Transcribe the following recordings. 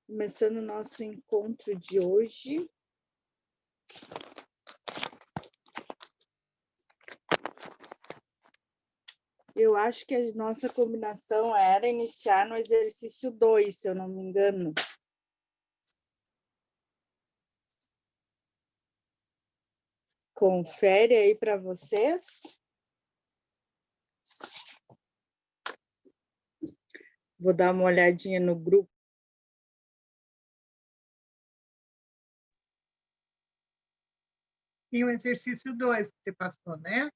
Começando o nosso encontro de hoje. Eu acho que a nossa combinação era iniciar no exercício 2, se eu não me engano. Confere aí para vocês. Vou dar uma olhadinha no grupo. E o exercício 2 que você passou, né?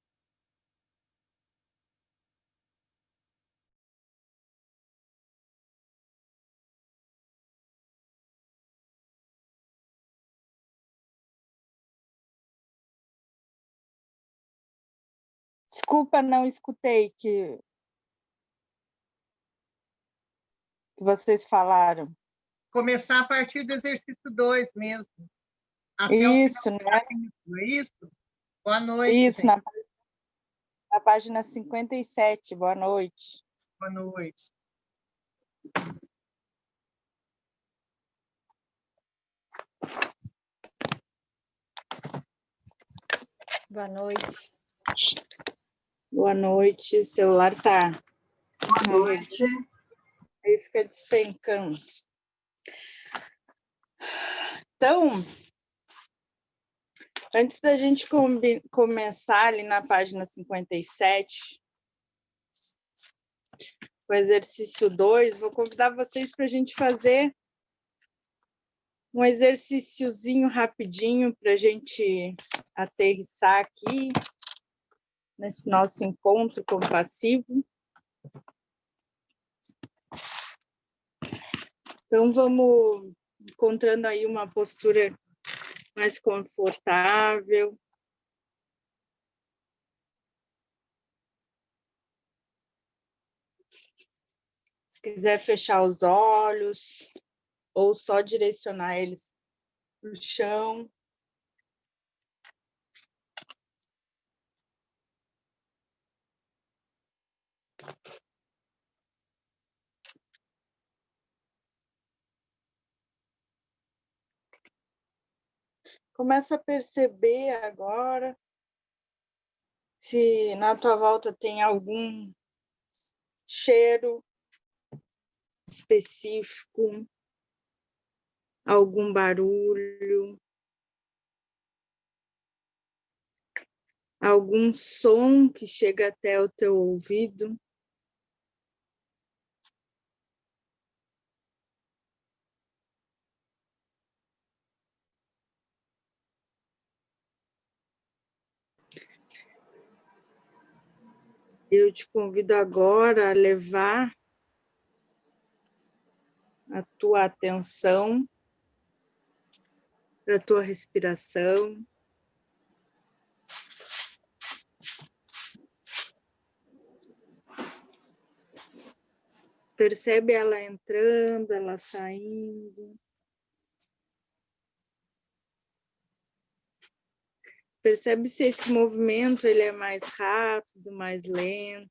Desculpa, não escutei que vocês falaram. Começar a partir do exercício 2 mesmo. Até Isso, o final, né? não é isso? Boa noite, Isso, gente. na página 57. Boa noite. Boa noite. Boa noite. Boa noite. O celular tá. Boa noite. Aí fica despencando. Então, antes da gente começar ali na página 57, o exercício 2, vou convidar vocês para a gente fazer um exercíciozinho rapidinho para a gente aterrissar aqui nesse nosso encontro compassivo. Então, vamos encontrando aí uma postura mais confortável. Se quiser fechar os olhos ou só direcionar eles para o chão. Começa a perceber agora se na tua volta tem algum cheiro específico, algum barulho, algum som que chega até o teu ouvido. Eu te convido agora a levar a tua atenção para a tua respiração. Percebe ela entrando, ela saindo. Percebe se esse movimento ele é mais rápido, mais lento.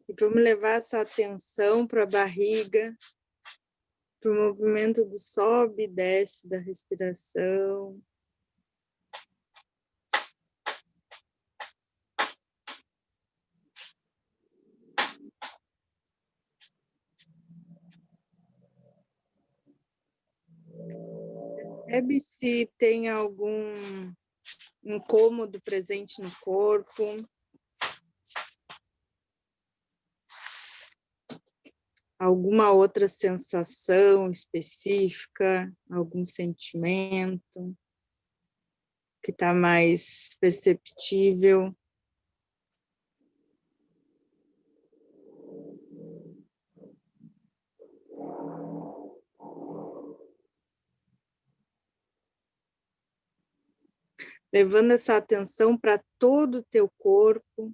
E vamos levar essa atenção para a barriga, para o movimento do sobe e desce da respiração. Percebe se tem algum incômodo presente no corpo. Alguma outra sensação específica, algum sentimento que está mais perceptível. Levando essa atenção para todo o teu corpo.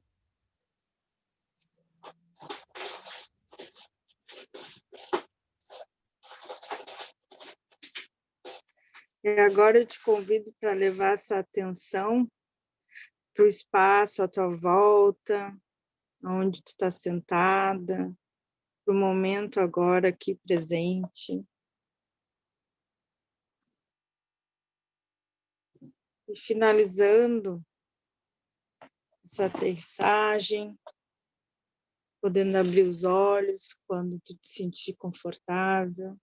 E agora eu te convido para levar essa atenção para o espaço à tua volta, onde tu está sentada, para o momento agora aqui presente. E finalizando essa aterrissagem, podendo abrir os olhos quando tu te sentir confortável.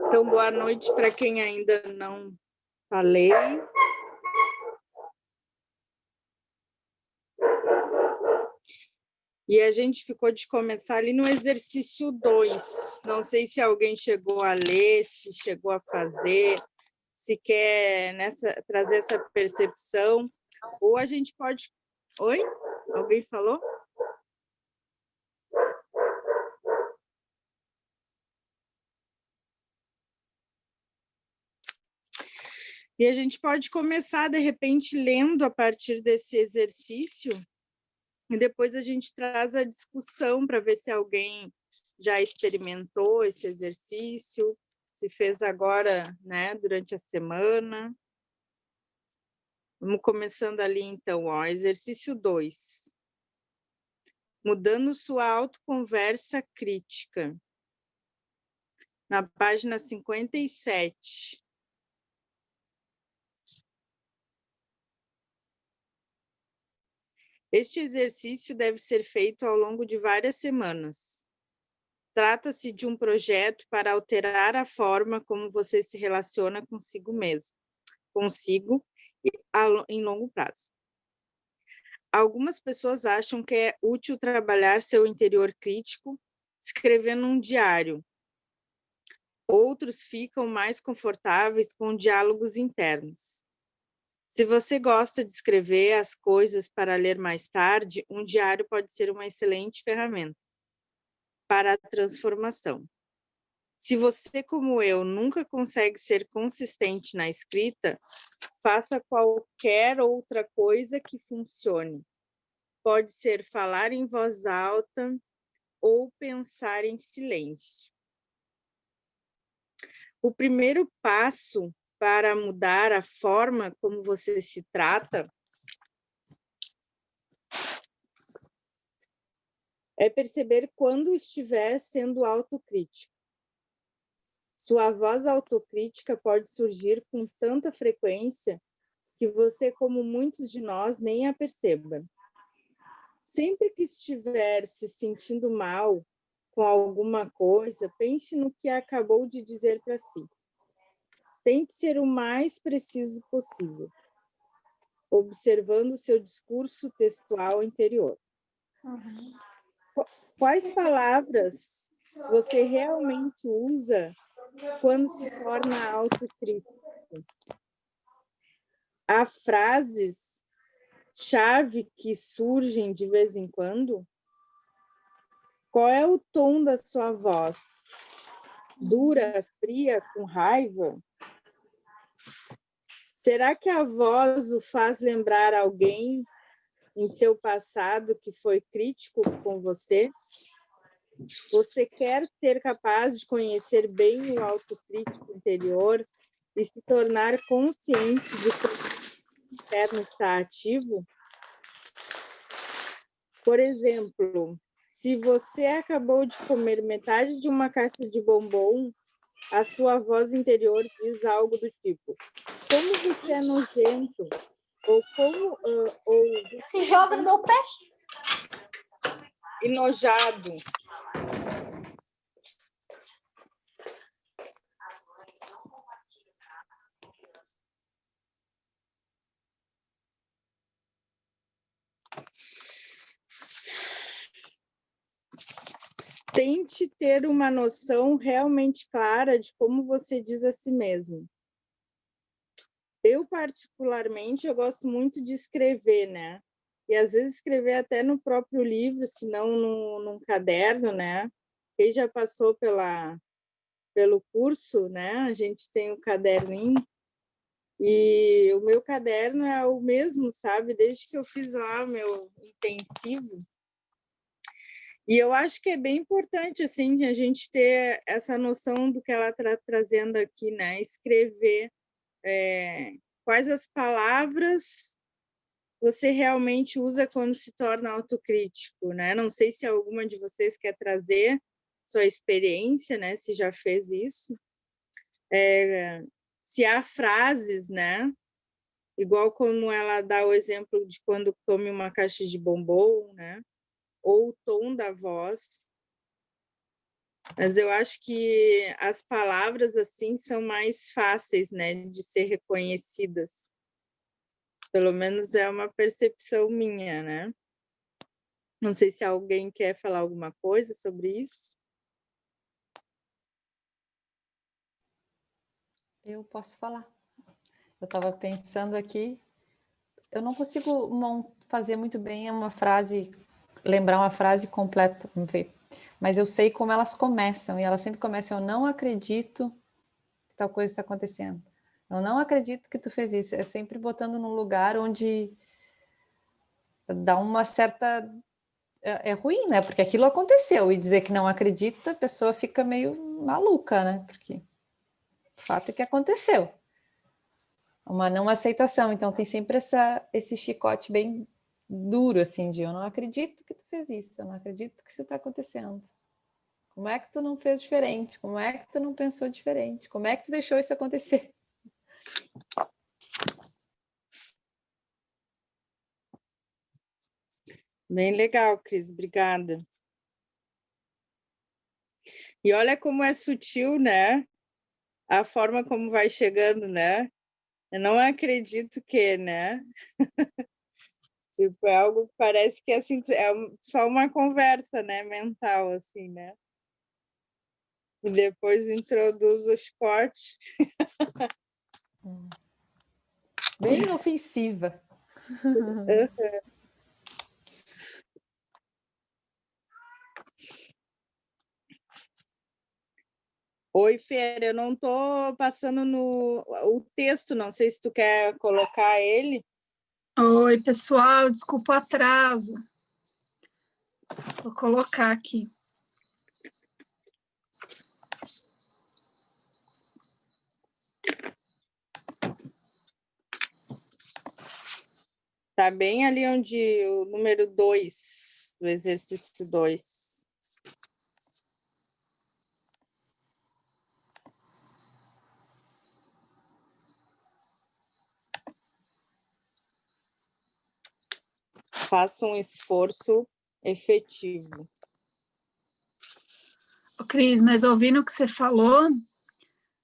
Então, boa noite para quem ainda não falei. E a gente ficou de começar ali no exercício 2. Não sei se alguém chegou a ler, se chegou a fazer, se quer trazer essa percepção. Ou a gente pode... Oi? Alguém falou? E a gente pode começar, de repente, lendo a partir desse exercício, e depois a gente traz a discussão para ver se alguém já experimentou esse exercício, se fez agora, né, durante a semana. Vamos começando ali, então, ó, exercício 2. Mudando sua autoconversa crítica. Na página 57. Este exercício deve ser feito ao longo de várias semanas. Trata-se de um projeto para alterar a forma como você se relaciona consigo mesmo, em longo prazo. Algumas pessoas acham que é útil trabalhar seu interior crítico escrevendo um diário. Outros ficam mais confortáveis com diálogos internos. Se você gosta de escrever as coisas para ler mais tarde, um diário pode ser uma excelente ferramenta para a transformação. Se você, como eu, nunca consegue ser consistente na escrita, faça qualquer outra coisa que funcione. Pode ser falar em voz alta ou pensar em silêncio. O primeiro passo para mudar a forma como você se trata é perceber quando estiver sendo autocrítico. Sua voz autocrítica pode surgir com tanta frequência que você, como muitos de nós, nem a perceba. Sempre que estiver se sentindo mal com alguma coisa, pense no que acabou de dizer para si. Tente ser o mais preciso possível, observando o seu discurso textual interior. Quais palavras você realmente usa quando se torna autocrítico? Há frases-chave que surgem de vez em quando? Qual é o tom da sua voz? Dura, fria, com raiva? Será que a voz o faz lembrar alguém em seu passado que foi crítico com você? Você quer ser capaz de conhecer bem o autocrítico interior e se tornar consciente de que o interno está ativo? Por exemplo, se você acabou de comer metade de uma caixa de bombom, a sua voz interior diz algo do tipo: como você é nojento? Ou como Se joga no meu pé. enojado. Tente ter uma noção realmente clara de como você diz a si mesmo. Eu, particularmente, eu gosto muito de escrever, né? E, às vezes, escrever até no próprio livro, se não num caderno, né? Quem já passou pelo curso, né? A gente tem o caderninho. E o meu caderno é o mesmo, sabe? Desde que eu fiz lá o meu intensivo. E eu acho que é bem importante, assim, a gente ter essa noção do que ela está trazendo aqui, né? Escrever quais as palavras você realmente usa quando se torna autocrítico, né? Não sei se alguma de vocês quer trazer sua experiência, né? Se já fez isso. Se há frases, né? Igual como ela dá o exemplo de quando come uma caixa de bombom, né? Ou o tom da voz. Mas eu acho que as palavras assim são mais fáceis, né, de ser reconhecidas. Pelo menos é uma percepção minha, né? Não sei se alguém quer falar alguma coisa sobre isso. Eu posso falar. Eu estava pensando aqui, eu não consigo fazer muito bem uma frase, lembrar uma frase completa, vamos ver. Mas eu sei como elas começam, e elas sempre começam, eu não acredito que tal coisa está acontecendo. Eu não acredito que tu fez isso. É sempre botando num lugar onde dá uma certa... É ruim, né? Porque aquilo aconteceu, e dizer que não acredita, a pessoa fica meio maluca, né? Porque o fato é que aconteceu. Uma não aceitação. Então tem sempre esse chicote bem duro, assim, de eu não acredito que tu fez isso, eu não acredito que isso está acontecendo. Como é que tu não fez diferente? Como é que tu não pensou diferente? Como é que tu deixou isso acontecer? Bem legal, Cris, obrigada. E olha como é sutil, né? A forma como vai chegando, né? Eu não acredito que, né? Tipo, é algo que parece que assim, é só uma conversa, né? Mental, assim, né? E depois introduz os cortes. Bem inofensiva. Oi, Fer, eu não estou passando o texto, não sei se tu quer colocar ele. Oi, pessoal, desculpa o atraso. Vou colocar aqui. Tá bem ali onde o número 2, do exercício 2. Faça um esforço efetivo. Ô, Cris, mas ouvindo o que você falou,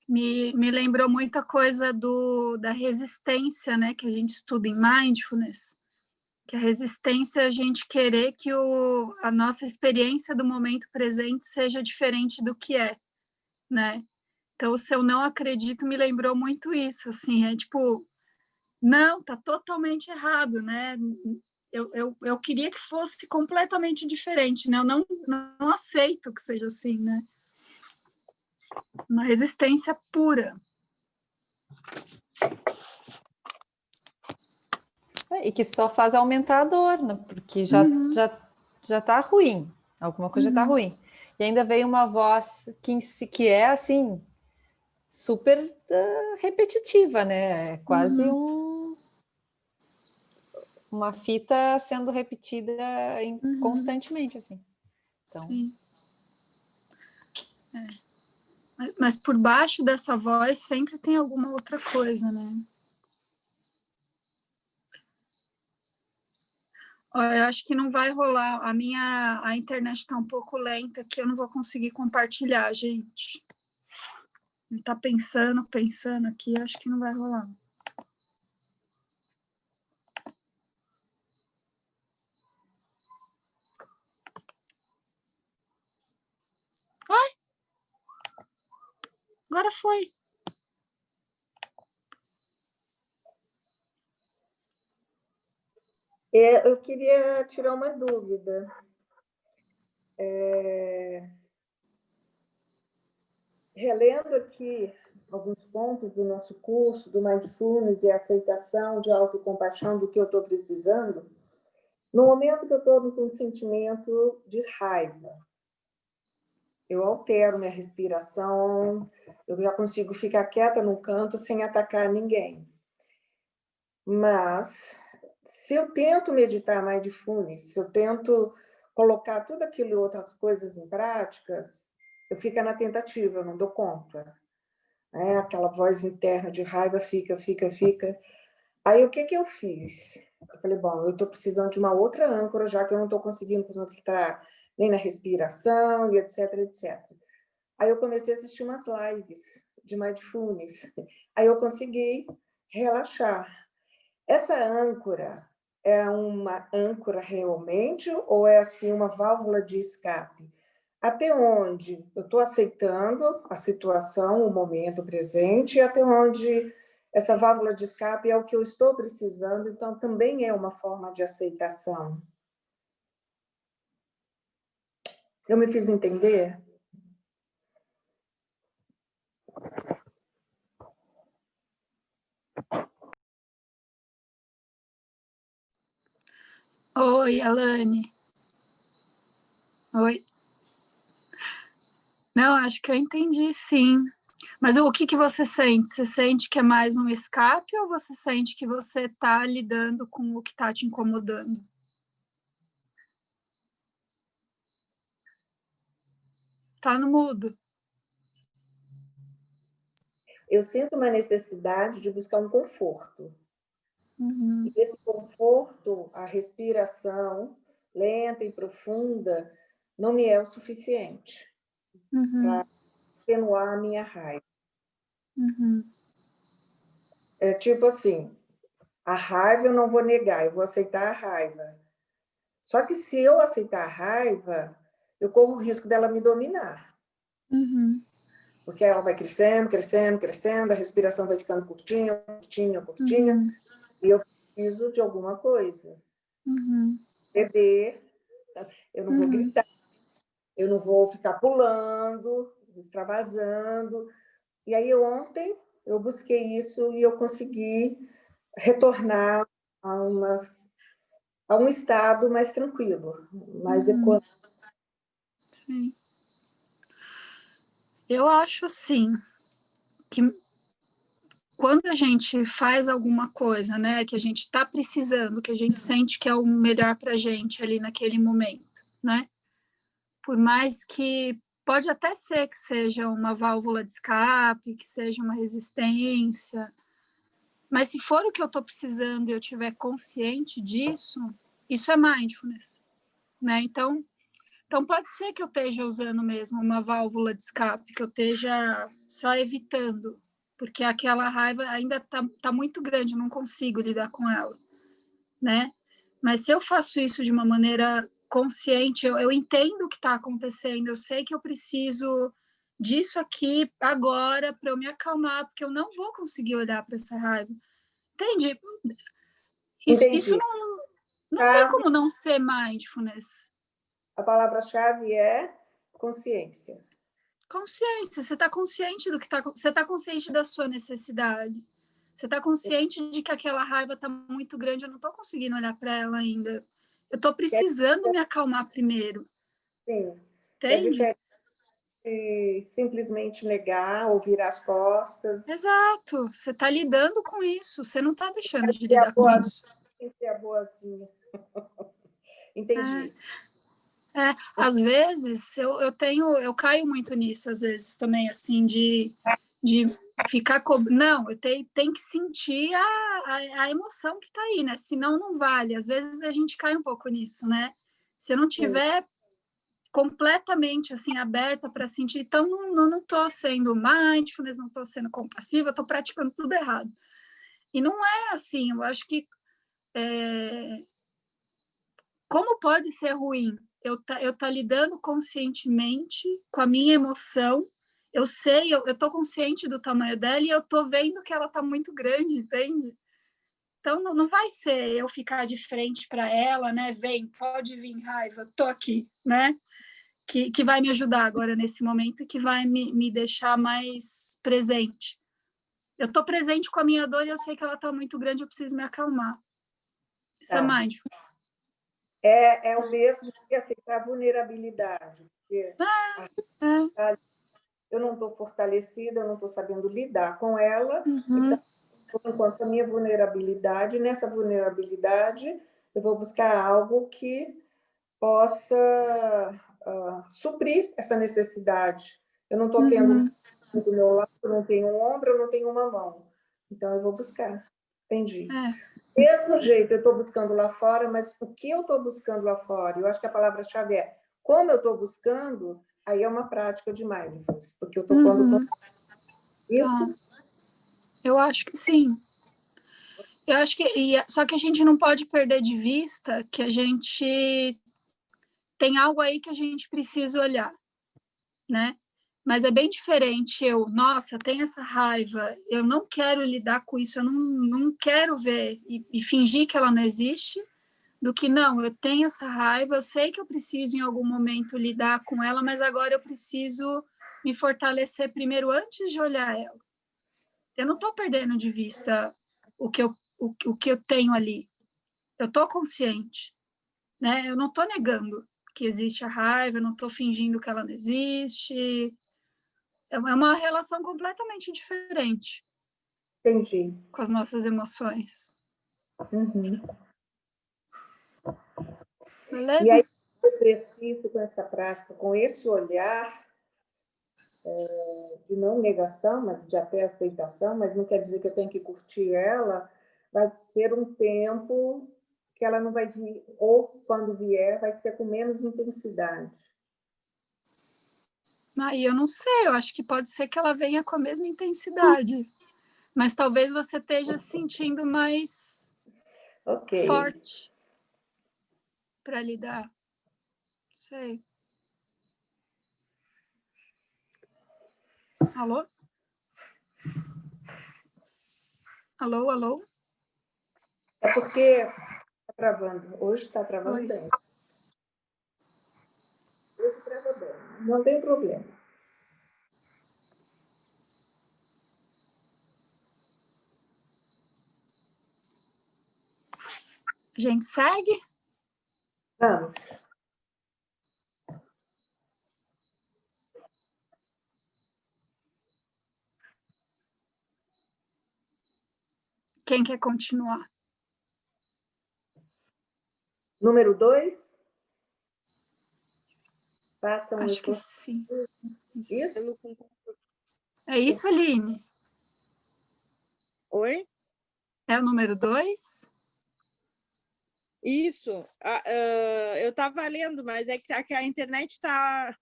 me lembrou muita coisa da resistência, né, que a gente estuda em Mindfulness, que a resistência é a gente querer que a nossa experiência do momento presente seja diferente do que é, né? Então, se eu não acredito, me lembrou muito isso, assim, é tipo, não, tá totalmente errado, né? Eu queria que fosse completamente diferente, né? Eu não aceito que seja assim, né? Uma resistência pura. E que só faz aumentar a dor, né? Porque já tá ruim. Alguma coisa já tá ruim. E ainda veio uma voz que é, assim, super repetitiva, né? É quase uma fita sendo repetida constantemente, assim. Então... Sim. Mas por baixo dessa voz sempre tem alguma outra coisa, né? Eu acho que não vai rolar. A internet está um pouco lenta, que eu não vou conseguir compartilhar, gente. Tá pensando aqui, acho que não vai rolar. Ai! Agora foi. Eu queria tirar uma dúvida. Relendo aqui alguns pontos do nosso curso, do Mindfulness e aceitação, de autocompaixão do que eu estou precisando, no momento que eu estou com um sentimento de raiva, eu altero minha respiração, eu já consigo ficar quieta num canto sem atacar ninguém. Mas, se eu tento meditar mindfulness, se eu tento colocar tudo aquilo, outras coisas em práticas, eu fico na tentativa, eu não dou conta. Aquela voz interna de raiva fica. Aí, o que eu fiz? Eu falei, bom, eu estou precisando de uma outra âncora, já que eu não estou conseguindo concentrar nem na respiração, e etc, etc. Aí eu comecei a assistir umas lives de mindfulness. Aí eu consegui relaxar. Essa âncora é uma âncora realmente ou é assim uma válvula de escape? Até onde eu estou aceitando a situação, o momento presente, e até onde essa válvula de escape é o que eu estou precisando, então também é uma forma de aceitação. Eu me fiz entender? Oi, Alane. Oi. Não, acho que eu entendi, sim. Mas o que você sente? Você sente que é mais um escape ou você sente que você está lidando com o que está te incomodando? Tá no mudo. Eu sinto uma necessidade de buscar um conforto. Uhum. E esse conforto, a respiração lenta e profunda, não me é o suficiente para atenuar a minha raiva. Uhum. É tipo assim, a raiva eu não vou negar, eu vou aceitar a raiva. Só que se eu aceitar a raiva, eu corro o risco dela me dominar. Uhum. Porque ela vai crescendo, crescendo, crescendo, a respiração vai ficando curtinha, curtinha, curtinha, Uhum. e eu preciso de alguma coisa. Uhum. Beber, eu não vou gritar, eu não vou ficar pulando, extravasando. E aí ontem eu busquei isso e eu consegui retornar a um estado mais tranquilo, mais econômico. Sim. Eu acho, assim, que quando a gente faz alguma coisa, né, que a gente está precisando, que a gente sente que é o melhor para a gente ali naquele momento, né? Por mais que pode até ser que seja uma válvula de escape, que seja uma resistência, mas se for o que eu estou precisando e eu estiver consciente disso, isso é mindfulness, né? Então pode ser que eu esteja usando mesmo uma válvula de escape, que eu esteja só evitando, porque aquela raiva ainda tá muito grande, eu não consigo lidar com ela, né? Mas se eu faço isso de uma maneira consciente, eu entendo o que está acontecendo, eu sei que eu preciso disso aqui agora para eu me acalmar, porque eu não vou conseguir olhar para essa raiva. Entende? Isso não tem como não ser mindfulness. A palavra-chave é consciência. Consciência, você está consciente do que está... Você está consciente da sua necessidade. Você está consciente de que aquela raiva está muito grande, eu não estou conseguindo olhar para ela ainda. Eu estou precisando me acalmar primeiro. Sim. Entende? É diferente de simplesmente negar ou virar as costas. Exato. Você está lidando com isso. Você não está deixando de lidar com isso. Tem que ser a boazinha. Entendi. Às vezes eu caio muito nisso, às vezes também, assim, de ficar não, eu tenho que sentir a emoção que está aí, né? Senão não vale. Às vezes a gente cai um pouco nisso, né? Se eu não tiver completamente assim aberta para sentir, então não estou sendo mindfulness, não estou sendo compassiva, estou praticando tudo errado. E não é assim. Eu acho que como pode ser ruim? Eu tá lidando conscientemente com a minha emoção. Eu sei, eu tô consciente do tamanho dela e eu tô vendo que ela tá muito grande, entende? Então não vai ser eu ficar de frente para ela, né? Vem, pode vir, raiva, tô aqui, né? Que vai me ajudar agora nesse momento, que vai me deixar mais presente. eu estou presente com a minha dor e eu sei que ela está muito grande, eu preciso me acalmar. Isso é Tá. mindfulness. É o mesmo que aceitar a vulnerabilidade. Porque É. eu não estou fortalecida, eu não estou sabendo lidar com ela, Uhum. então, enquanto a minha vulnerabilidade, nessa vulnerabilidade, eu vou buscar algo que possa suprir essa necessidade. Eu não estou tendo Uhum. do meu lado, eu não tenho um ombro, eu não tenho uma mão. Então, eu vou buscar. Entendi. Mesmo jeito, eu estou buscando lá fora, mas o que eu estou buscando lá fora? Eu acho que a palavra-chave é como eu estou buscando, aí é uma prática de mindfulness, porque eu estou pondo isso. Tá. Eu acho que sim. Eu acho que só que a gente não pode perder de vista que a gente tem algo aí que a gente precisa olhar, né? Mas é bem diferente nossa, tem essa raiva, eu não quero lidar com isso, eu não quero ver e fingir que ela não existe, do que não, eu tenho essa raiva, eu sei que eu preciso em algum momento lidar com ela, mas agora eu preciso me fortalecer primeiro antes de olhar ela. Eu não estou perdendo de vista o que eu tenho ali. Eu estou consciente, né? Eu não estou negando que existe a raiva, eu não estou fingindo que ela não existe. É uma relação completamente diferente. Entendi. Com as nossas emoções. Uhum. Beleza? E aí, o exercício com essa prática, com esse olhar de não negação, mas de até aceitação, mas não quer dizer que eu tenho que curtir ela, vai ter um tempo que ela não vai vir, ou quando vier, vai ser com menos intensidade. Aí eu não sei, eu acho que pode ser que ela venha com a mesma intensidade, mas talvez você esteja se sentindo mais forte para lidar. Não sei. Alô? Alô, alô? É porque está travando. Hoje está travando Oi. bem. Hoje trava bem. Não tem problema. A gente segue? Vamos. Quem quer continuar? Número 2. Faça um Acho que esforço. sim. Isso? É isso, Aline? Oi? É o número 2? Isso. Eu estava lendo, mas é que a internet está...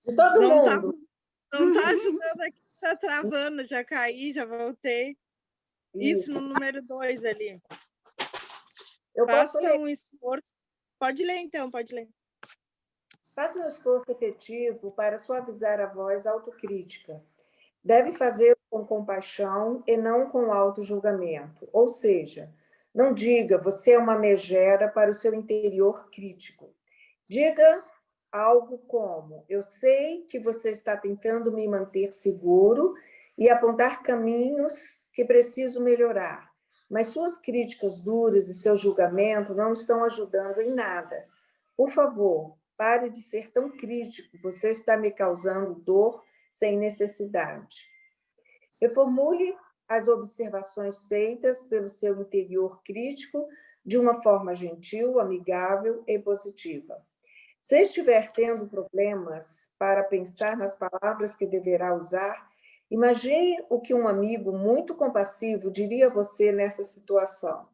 De todo mundo. Não está ajudando aqui, está travando. Já caí, já voltei. Isso no número 2 ali. Eu posso Faça ler. um esforço. Pode ler, então, pode ler. Faça um esforço efetivo para suavizar a voz autocrítica. Deve fazê-lo com compaixão e não com autojulgamento. Ou seja, não diga você é uma megera para o seu interior crítico. Diga algo como: eu sei que você está tentando me manter seguro e apontar caminhos que preciso melhorar, mas suas críticas duras e seu julgamento não estão ajudando em nada. Por favor, pare de ser tão crítico, você está me causando dor sem necessidade. Reformule as observações feitas pelo seu interior crítico de uma forma gentil, amigável e positiva. Se estiver tendo problemas para pensar nas palavras que deverá usar, imagine o que um amigo muito compassivo diria a você nessa situação.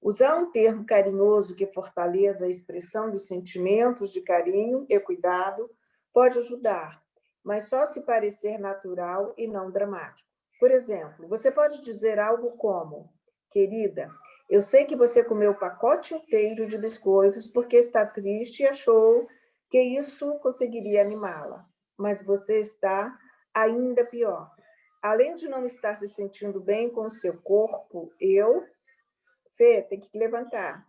Usar um termo carinhoso que fortaleça a expressão dos sentimentos de carinho e cuidado pode ajudar, mas só se parecer natural e não dramático. Por exemplo, você pode dizer algo como: querida, eu sei que você comeu o pacote inteiro de biscoitos porque está triste e achou que isso conseguiria animá-la, mas você está ainda pior. Além de não estar se sentindo bem com o seu corpo, Fê, tem que levantar.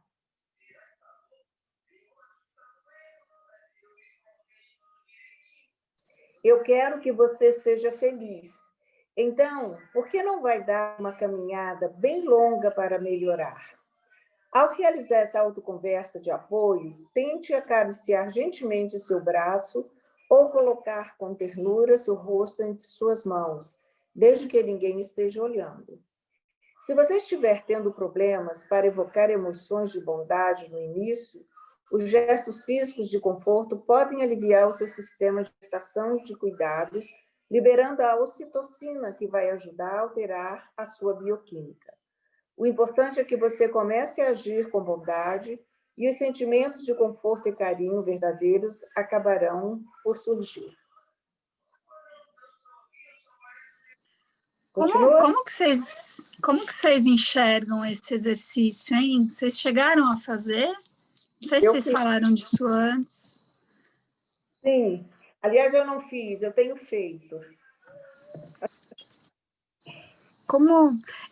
Eu quero que você seja feliz. Então, por que não vai dar uma caminhada bem longa para melhorar? Ao realizar essa autoconversa de apoio, tente acariciar gentilmente seu braço ou colocar com ternura seu rosto entre suas mãos, desde que ninguém esteja olhando. Se você estiver tendo problemas para evocar emoções de bondade no início, os gestos físicos de conforto podem aliviar o seu sistema de prestação de cuidados, liberando a ocitocina, que vai ajudar a alterar a sua bioquímica. O importante é que você comece a agir com bondade e os sentimentos de conforto e carinho verdadeiros acabarão por surgir. Continua? Como que vocês enxergam esse exercício, hein? Vocês chegaram a fazer? Não sei se vocês falaram disso antes. Sim. Aliás, eu não fiz, eu tenho feito.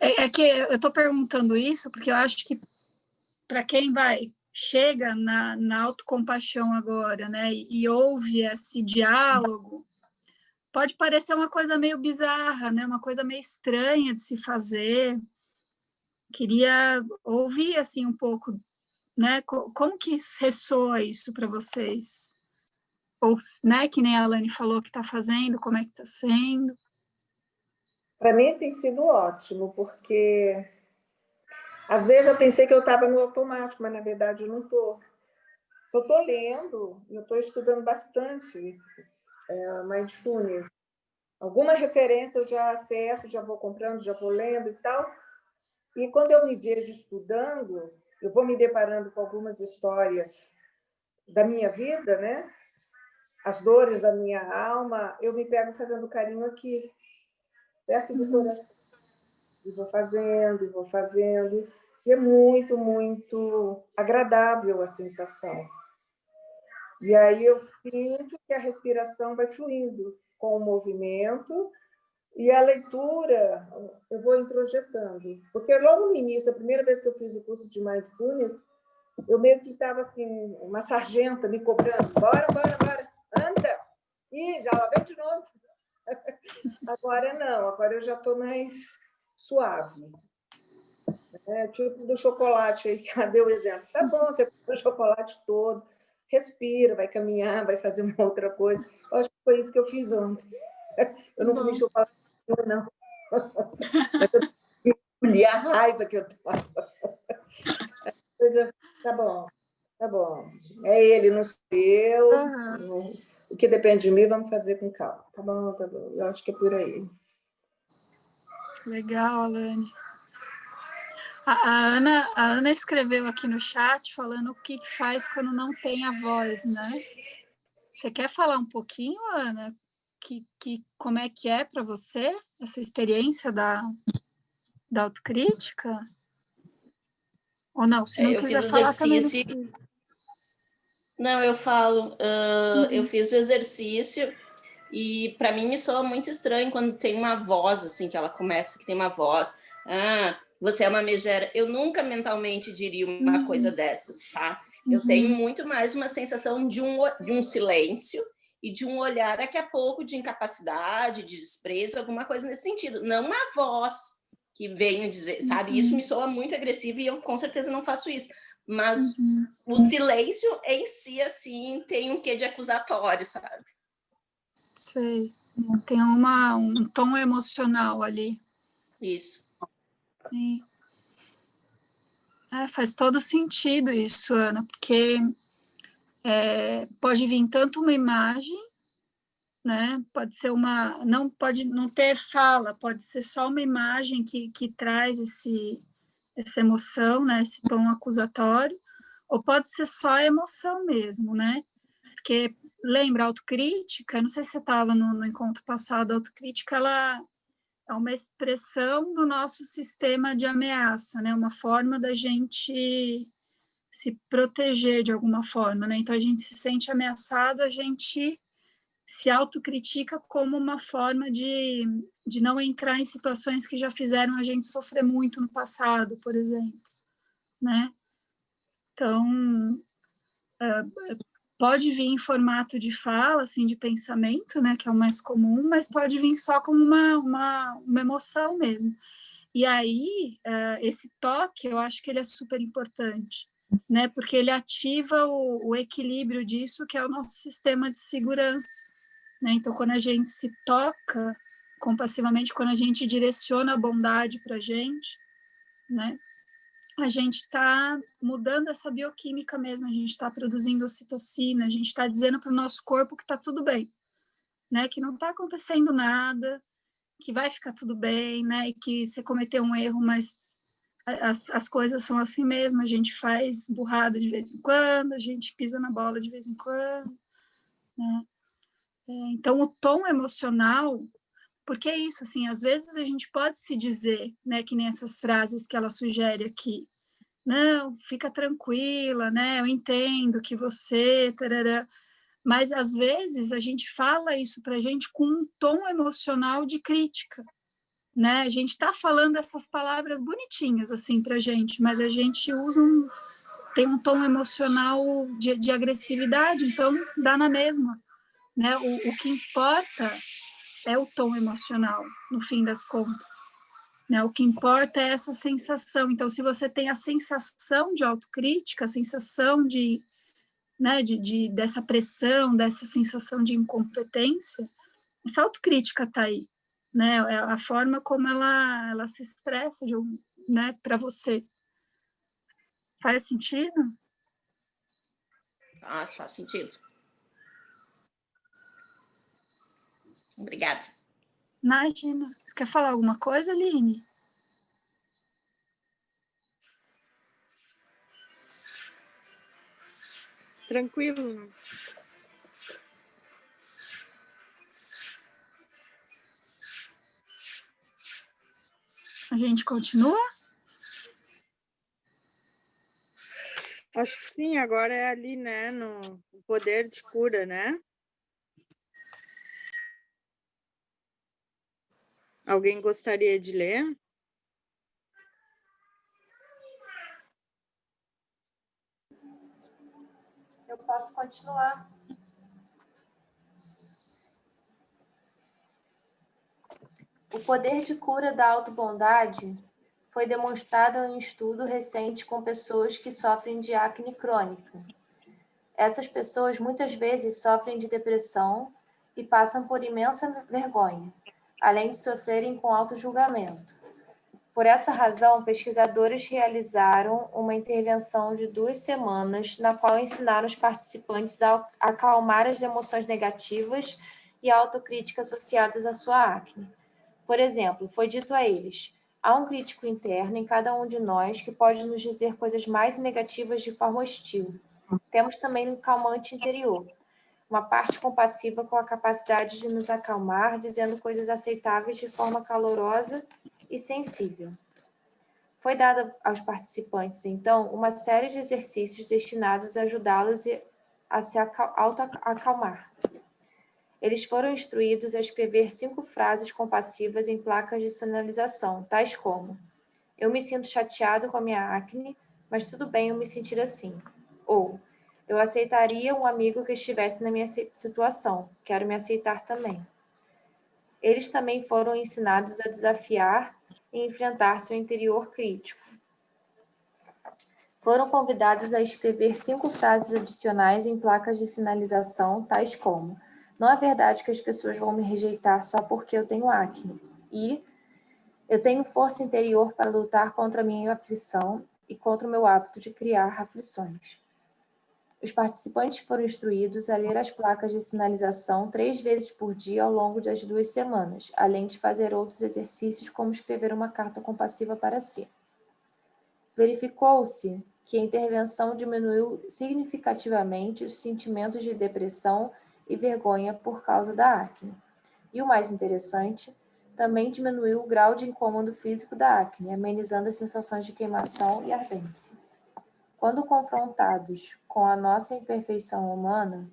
É que eu estou perguntando isso porque eu acho que para quem chega na autocompaixão agora, né, e ouve esse diálogo, pode parecer uma coisa meio bizarra, né, uma coisa meio estranha de se fazer. Queria ouvir assim um pouco, né, como que ressoa isso para vocês? Ou, né, que nem a Alane falou que está fazendo, como é que está sendo? Para mim tem sido ótimo, porque às vezes eu pensei que eu estava no automático, mas na verdade eu não estou. Só estou lendo, eu estou estudando bastante mindfulness. Alguma referência eu já acesso, já vou comprando, já vou lendo e tal. E quando eu me vejo estudando, eu vou me deparando com algumas histórias da minha vida, né? As dores da minha alma, eu me pego fazendo carinho aqui, perto do coração. E vou fazendo, e vou fazendo. E é muito, muito agradável a sensação. E aí eu sinto que a respiração vai fluindo com o movimento e a leitura eu vou introjetando. Porque logo no início, a primeira vez que eu fiz o curso de Mindfulness, eu meio que estava assim, uma sargenta me cobrando. Bora, bora, bora, anda! Ih, já lá vem de novo. Agora não, agora eu já estou mais suave. Tipo do chocolate aí, que ela deu o exemplo. Tá bom, você come o chocolate todo, respira, vai caminhar, vai fazer uma outra coisa. Eu acho que foi isso que eu fiz ontem. Eu não comi chocolate, não. Mas eu engoli a raiva que eu estava. Tá bom, tá bom. É ele, não sou eu. Uhum. O que depende de mim, vamos fazer com calma. Tá bom, tá bom. Eu acho que é por aí. Legal, Alane. A Ana escreveu aqui no chat falando o que faz quando não tem a voz, né? Você quer falar um pouquinho, Ana? Como é que é para você essa experiência da autocrítica? Ou não? Se não quiser falar também não precisa. Não, eu falo. Eu fiz o exercício e para mim me soa muito estranho quando tem uma voz, assim, que ela começa, que tem uma voz. Ah, você é uma megera. Eu nunca mentalmente diria uma coisa dessas, tá? Eu tenho muito mais uma sensação de um silêncio e de um olhar daqui a pouco de incapacidade, de desprezo, alguma coisa nesse sentido. Não uma voz que venha dizer, sabe? Isso me soa muito agressivo e eu com certeza não faço isso. Mas o silêncio em si, assim, tem um quê de acusatório, sabe? Sei. Tem um tom emocional ali. Isso. Sim. Faz todo sentido isso, Ana, porque pode vir tanto uma imagem, né? Pode ser pode não ter fala, pode ser só uma imagem que traz essa emoção, né? Esse tom acusatório, ou pode ser só a emoção mesmo, né? Porque lembra, a autocrítica, não sei se você estava no encontro passado, a autocrítica ela é uma expressão do nosso sistema de ameaça, né? Uma forma da gente se proteger de alguma forma, né? Então a gente se sente ameaçado, a gente se autocritica como uma forma de não entrar em situações que já fizeram a gente sofrer muito no passado, por exemplo, né? Então, pode vir em formato de fala, assim, de pensamento, né, que é o mais comum, mas pode vir só como uma emoção mesmo. E aí, esse toque, eu acho que ele é super importante, né, porque ele ativa o equilíbrio disso, que é o nosso sistema de segurança, né? Então, quando a gente se toca compassivamente, quando a gente direciona a bondade para a gente, né, a gente está mudando essa bioquímica mesmo, a gente está produzindo ocitocina, a gente está dizendo para o nosso corpo que está tudo bem, né? Que não está acontecendo nada, que vai ficar tudo bem, né? E que você cometeu um erro, mas as coisas são assim mesmo, a gente faz burrada de vez em quando, a gente pisa na bola de vez em quando, né? Então, o tom emocional, porque é isso, assim, às vezes a gente pode se dizer, né, que nem essas frases que ela sugere aqui, não, fica tranquila, né? Eu entendo que você, tarará, mas às vezes a gente fala isso para a gente com um tom emocional de crítica, né? A gente está falando essas palavras bonitinhas assim para a gente, mas a gente tem um tom emocional de agressividade, então dá na mesma, né? O que importa é o tom emocional, no fim das contas. Né? O que importa é essa sensação. Então, se você tem a sensação de autocrítica, a sensação né, dessa pressão, dessa sensação de incompetência, essa autocrítica está aí. Né? É a forma como ela se expressa, né, para você. Faz sentido? Nossa, faz sentido. Obrigada. Imagina. Você quer falar alguma coisa, Aline? Tranquilo. A gente continua? Acho que sim, agora é ali, né, no poder de cura, né? Alguém gostaria de ler? Eu posso continuar. O poder de cura da autobondade foi demonstrado em um estudo recente com pessoas que sofrem de acne crônica. Essas pessoas muitas vezes sofrem de depressão e passam por imensa vergonha, além de sofrerem com autojulgamento. Por essa razão, pesquisadores realizaram uma intervenção de 2 semanas, na qual ensinaram os participantes a acalmar as emoções negativas e a autocrítica associadas à sua acne. Por exemplo, foi dito a eles: há um crítico interno em cada um de nós que pode nos dizer coisas mais negativas de forma hostil. Temos também um calmante interior, uma parte compassiva com a capacidade de nos acalmar, dizendo coisas aceitáveis de forma calorosa e sensível. Foi dada aos participantes, então, uma série de exercícios destinados a ajudá-los a se auto-acalmar. Eles foram instruídos a escrever 5 frases compassivas em placas de sinalização, tais como: eu me sinto chateado com a minha acne, mas tudo bem eu me sentir assim. Ou, eu aceitaria um amigo que estivesse na minha situação, quero me aceitar também. Eles também foram ensinados a desafiar e enfrentar seu interior crítico. Foram convidados a escrever 5 frases adicionais em placas de sinalização, tais como: não é verdade que as pessoas vão me rejeitar só porque eu tenho acne. E eu tenho força interior para lutar contra a minha aflição e contra o meu hábito de criar aflições. Os participantes foram instruídos a ler as placas de sinalização 3 vezes por dia ao longo das 2 semanas, além de fazer outros exercícios, como escrever uma carta compassiva para si. Verificou-se que a intervenção diminuiu significativamente os sentimentos de depressão e vergonha por causa da acne. E o mais interessante, também diminuiu o grau de incômodo físico da acne, amenizando as sensações de queimação e ardência. Quando confrontados com a nossa imperfeição humana,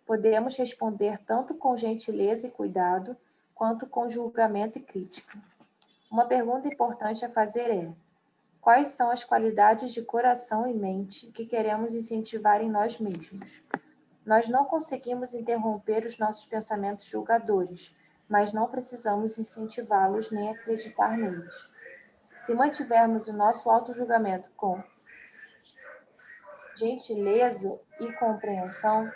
podemos responder tanto com gentileza e cuidado, quanto com julgamento e crítica. Uma pergunta importante a fazer é: quais são as qualidades de coração e mente que queremos incentivar em nós mesmos? Nós não conseguimos interromper os nossos pensamentos julgadores, mas não precisamos incentivá-los nem acreditar neles. Se mantivermos o nosso auto-julgamento com gentileza e compreensão,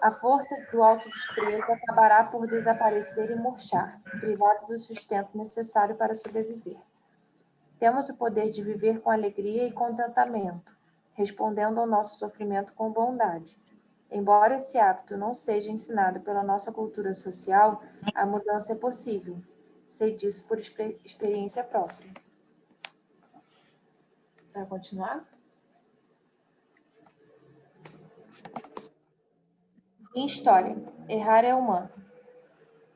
a força do autodesprezo acabará por desaparecer e murchar, privado do sustento necessário para sobreviver. Temos o poder de viver com alegria e contentamento, respondendo ao nosso sofrimento com bondade. Embora esse hábito não seja ensinado pela nossa cultura social, a mudança é possível. Sei disso por experiência própria. Para continuar? Minha história. Errar é humano.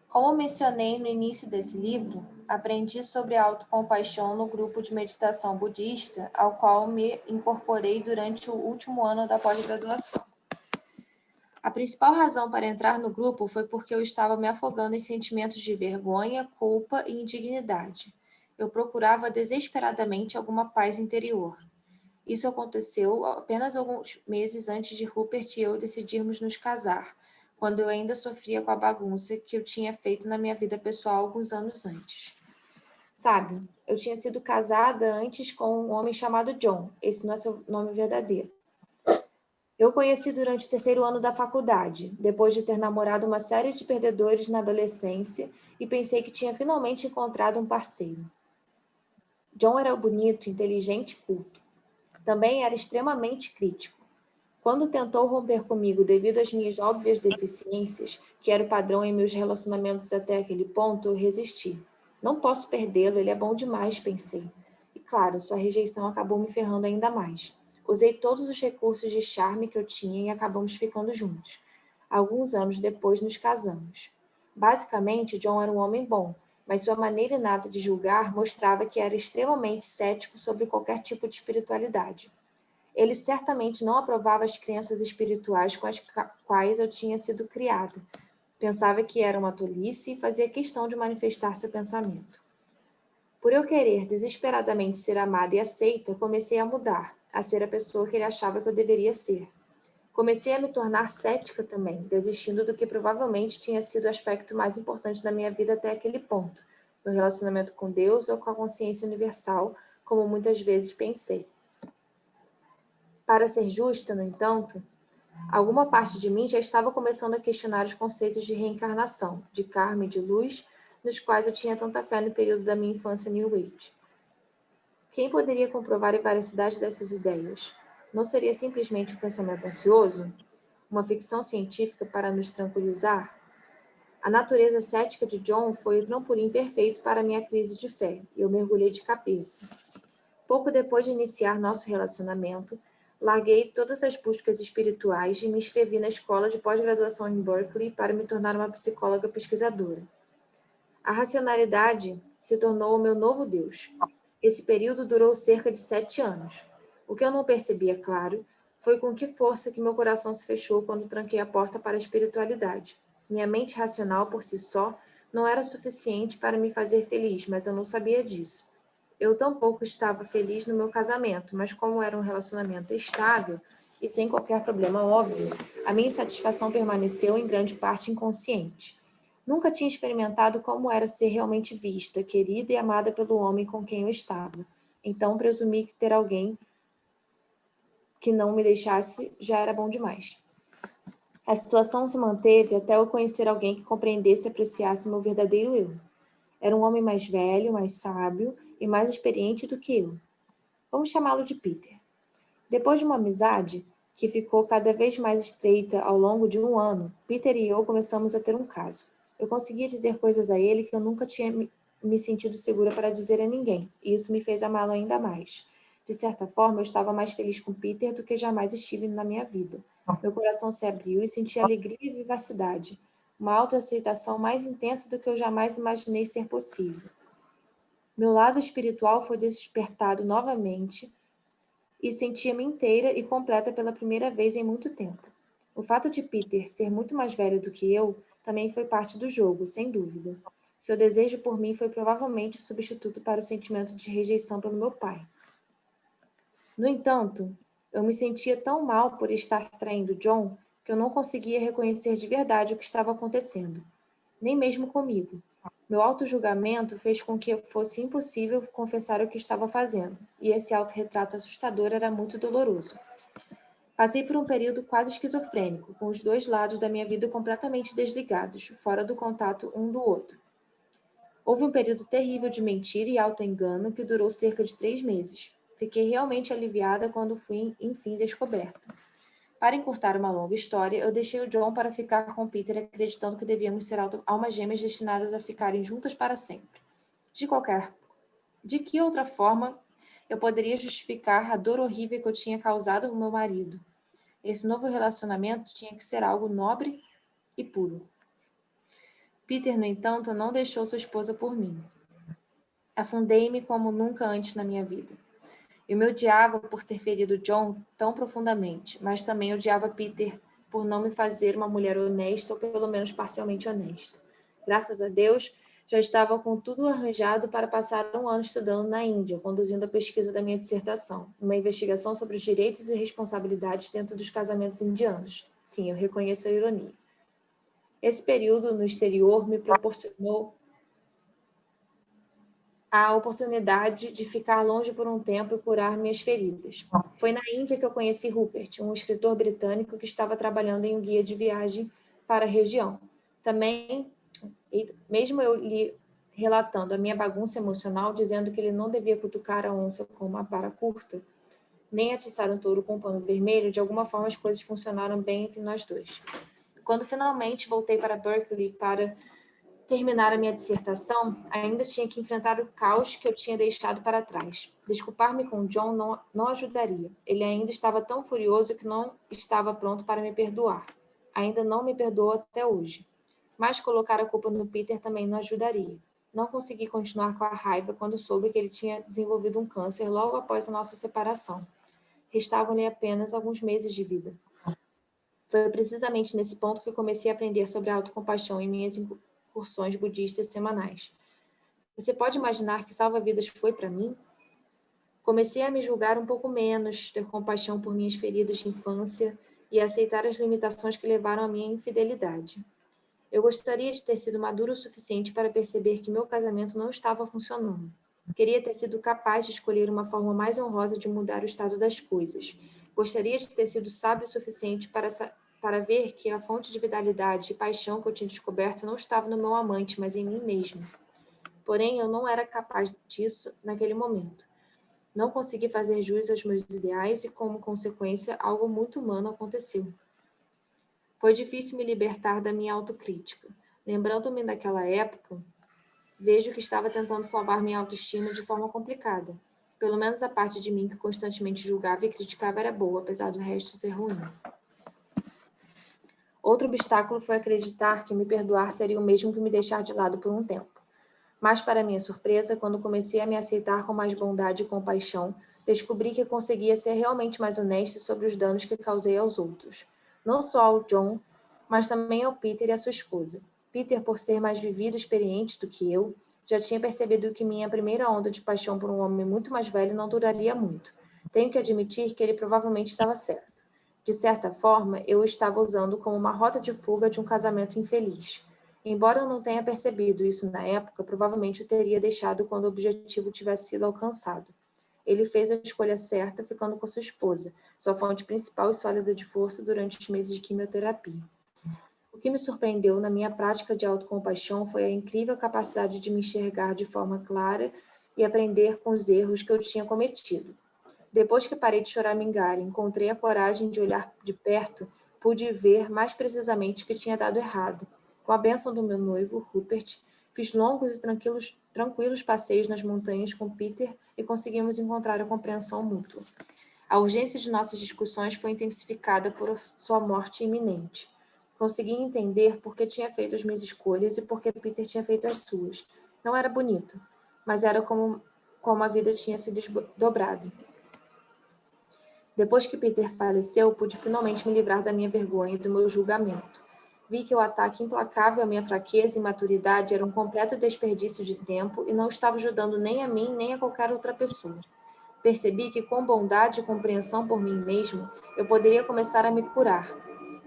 Como mencionei no início desse livro, aprendi sobre autocompaixão no grupo de meditação budista, ao qual me incorporei durante o último ano da pós-graduação. A principal razão para entrar no grupo foi porque eu estava me afogando em sentimentos de vergonha, culpa e indignidade. Eu procurava desesperadamente alguma paz interior. Isso aconteceu apenas alguns meses antes de Rupert e eu decidirmos nos casar, quando eu ainda sofria com a bagunça que eu tinha feito na minha vida pessoal alguns anos antes. Sabe, eu tinha sido casada antes com um homem chamado John. Esse não é seu nome verdadeiro. Eu o conheci durante o terceiro ano da faculdade, depois de ter namorado uma série de perdedores na adolescência, e pensei que tinha finalmente encontrado um parceiro. John era bonito, inteligente e culto. Também era extremamente crítico. Quando tentou romper comigo devido às minhas óbvias deficiências, que era o padrão em meus relacionamentos até aquele ponto, eu resisti. Não posso perdê-lo, ele é bom demais, pensei. E claro, sua rejeição acabou me ferrando ainda mais. Usei todos os recursos de charme que eu tinha e acabamos ficando juntos. Alguns anos depois, nos casamos. Basicamente, John era um homem bom, mas sua maneira inata de julgar mostrava que era extremamente cético sobre qualquer tipo de espiritualidade. Ele certamente não aprovava as crenças espirituais com as quais eu tinha sido criada. Pensava que era uma tolice e fazia questão de manifestar seu pensamento. Por eu querer desesperadamente ser amada e aceita, comecei a mudar, a ser a pessoa que ele achava que eu deveria ser. Comecei a me tornar cética também, desistindo do que provavelmente tinha sido o aspecto mais importante da minha vida até aquele ponto, meu relacionamento com Deus ou com a consciência universal, como muitas vezes pensei. Para ser justa, no entanto, alguma parte de mim já estava começando a questionar os conceitos de reencarnação, de karma e de luz, nos quais eu tinha tanta fé no período da minha infância New Age. Quem poderia comprovar a veracidade dessas ideias? Não seria simplesmente um pensamento ansioso? Uma ficção científica para nos tranquilizar? A natureza cética de John foi o trampolim perfeito para a minha crise de fé, e eu mergulhei de cabeça. Pouco depois de iniciar nosso relacionamento, larguei todas as buscas espirituais e me inscrevi na escola de pós-graduação em Berkeley para me tornar uma psicóloga pesquisadora. A racionalidade se tornou o meu novo Deus. Esse período durou cerca de 7 anos. O que eu não percebia, claro, foi com que força que meu coração se fechou quando tranquei a porta para a espiritualidade. Minha mente racional, por si só, não era suficiente para me fazer feliz, mas eu não sabia disso. Eu tampouco estava feliz no meu casamento, mas como era um relacionamento estável e sem qualquer problema óbvio, a minha insatisfação permaneceu em grande parte inconsciente. Nunca tinha experimentado como era ser realmente vista, querida e amada pelo homem com quem eu estava. Então presumi que ter alguém que não me deixasse já era bom demais. A situação se manteve até eu conhecer alguém que compreendesse e apreciasse meu verdadeiro eu. Era um homem mais velho, mais sábio e mais experiente do que eu. Vamos chamá-lo de Peter. Depois de uma amizade que ficou cada vez mais estreita ao longo de 1 ano, Peter e eu começamos a ter um caso. Eu conseguia dizer coisas a ele que eu nunca tinha me sentido segura para dizer a ninguém, e isso me fez amá-lo ainda mais. De certa forma, eu estava mais feliz com Peter do que jamais estive na minha vida. Meu coração se abriu e senti alegria e vivacidade, uma autoaceitação mais intensa do que eu jamais imaginei ser possível. Meu lado espiritual foi despertado novamente e sentia-me inteira e completa pela primeira vez em muito tempo. O fato de Peter ser muito mais velho do que eu também foi parte do jogo, sem dúvida. Seu desejo por mim foi provavelmente o substituto para o sentimento de rejeição pelo meu pai. No entanto, eu me sentia tão mal por estar traindo John que eu não conseguia reconhecer de verdade o que estava acontecendo, nem mesmo comigo. Meu auto-julgamento fez com que fosse impossível confessar o que estava fazendo, e esse autorretrato assustador era muito doloroso. Passei por um período quase esquizofrênico, com os dois lados da minha vida completamente desligados, fora do contato um do outro. Houve um período terrível de mentira e auto-engano que durou cerca de 3 meses. Fiquei realmente aliviada quando fui, enfim, descoberta. Para encurtar uma longa história, eu deixei o John para ficar com Peter acreditando que devíamos ser almas gêmeas destinadas a ficarem juntas para sempre. De que outra forma eu poderia justificar a dor horrível que eu tinha causado ao meu marido? Esse novo relacionamento tinha que ser algo nobre e puro. Peter, no entanto, não deixou sua esposa por mim. Afundei-me como nunca antes na minha vida. Eu me odiava por ter ferido John tão profundamente, mas também odiava Peter por não me fazer uma mulher honesta, ou pelo menos parcialmente honesta. Graças a Deus, já estava com tudo arranjado para passar 1 ano estudando na Índia, conduzindo a pesquisa da minha dissertação, uma investigação sobre os direitos e responsabilidades dentro dos casamentos indianos. Sim, eu reconheço a ironia. Esse período no exterior me proporcionou a oportunidade de ficar longe por um tempo e curar minhas feridas. Foi na Índia que eu conheci Rupert, um escritor britânico que estava trabalhando em um guia de viagem para a região. Também, mesmo eu lhe relatando a minha bagunça emocional, dizendo que ele não devia cutucar a onça com uma vara curta, nem atiçar um touro com um pano vermelho, de alguma forma as coisas funcionaram bem entre nós dois. Quando finalmente voltei para Berkeley para terminar a minha dissertação, ainda tinha que enfrentar o caos que eu tinha deixado para trás. Desculpar-me com John não ajudaria. Ele ainda estava tão furioso que não estava pronto para me perdoar. Ainda não me perdoou até hoje. Mas colocar a culpa no Peter também não ajudaria. Não consegui continuar com a raiva quando soube que ele tinha desenvolvido um câncer logo após a nossa separação. Restavam-lhe apenas alguns meses de vida. Foi precisamente nesse ponto que eu comecei a aprender sobre a autocompaixão em minhas incursões budistas semanais. Você pode imaginar que salva-vidas foi para mim? Comecei a me julgar um pouco menos, ter compaixão por minhas feridas de infância e aceitar as limitações que levaram à minha infidelidade. Eu gostaria de ter sido maduro o suficiente para perceber que meu casamento não estava funcionando. Queria ter sido capaz de escolher uma forma mais honrosa de mudar o estado das coisas. Gostaria de ter sido sábio o suficiente para ver que a fonte de vitalidade e paixão que eu tinha descoberto não estava no meu amante, mas em mim mesmo. Porém, eu não era capaz disso naquele momento. Não consegui fazer jus aos meus ideais e, como consequência, algo muito humano aconteceu. Foi difícil me libertar da minha autocrítica. Lembrando-me daquela época, vejo que estava tentando salvar minha autoestima de forma complicada. Pelo menos a parte de mim que constantemente julgava e criticava era boa, apesar do resto ser ruim. Outro obstáculo foi acreditar que me perdoar seria o mesmo que me deixar de lado por um tempo. Mas, para minha surpresa, quando comecei a me aceitar com mais bondade e compaixão, descobri que conseguia ser realmente mais honesta sobre os danos que causei aos outros. Não só ao John, mas também ao Peter e à sua esposa. Peter, por ser mais vivido e experiente do que eu, já tinha percebido que minha primeira onda de paixão por um homem muito mais velho não duraria muito. Tenho que admitir que ele provavelmente estava certo. De certa forma, eu o estava usando como uma rota de fuga de um casamento infeliz. Embora eu não tenha percebido isso na época, provavelmente o teria deixado quando o objetivo tivesse sido alcançado. Ele fez a escolha certa, ficando com sua esposa, sua fonte principal e sólida de força durante os meses de quimioterapia. O que me surpreendeu na minha prática de autocompaixão foi a incrível capacidade de me enxergar de forma clara e aprender com os erros que eu tinha cometido. Depois que parei de choramingar e encontrei a coragem de olhar de perto, pude ver mais precisamente o que tinha dado errado. Com a bênção do meu noivo, Rupert, fiz longos e tranquilos passeios nas montanhas com Peter e conseguimos encontrar a compreensão mútua. A urgência de nossas discussões foi intensificada por sua morte iminente. Consegui entender por que tinha feito as minhas escolhas e por que Peter tinha feito as suas. Não era bonito, mas era como a vida tinha se desdobrado. Depois que Peter faleceu, pude finalmente me livrar da minha vergonha e do meu julgamento. Vi que o ataque implacável à minha fraqueza e imaturidade era um completo desperdício de tempo e não estava ajudando nem a mim nem a qualquer outra pessoa. Percebi que com bondade e compreensão por mim mesmo, eu poderia começar a me curar.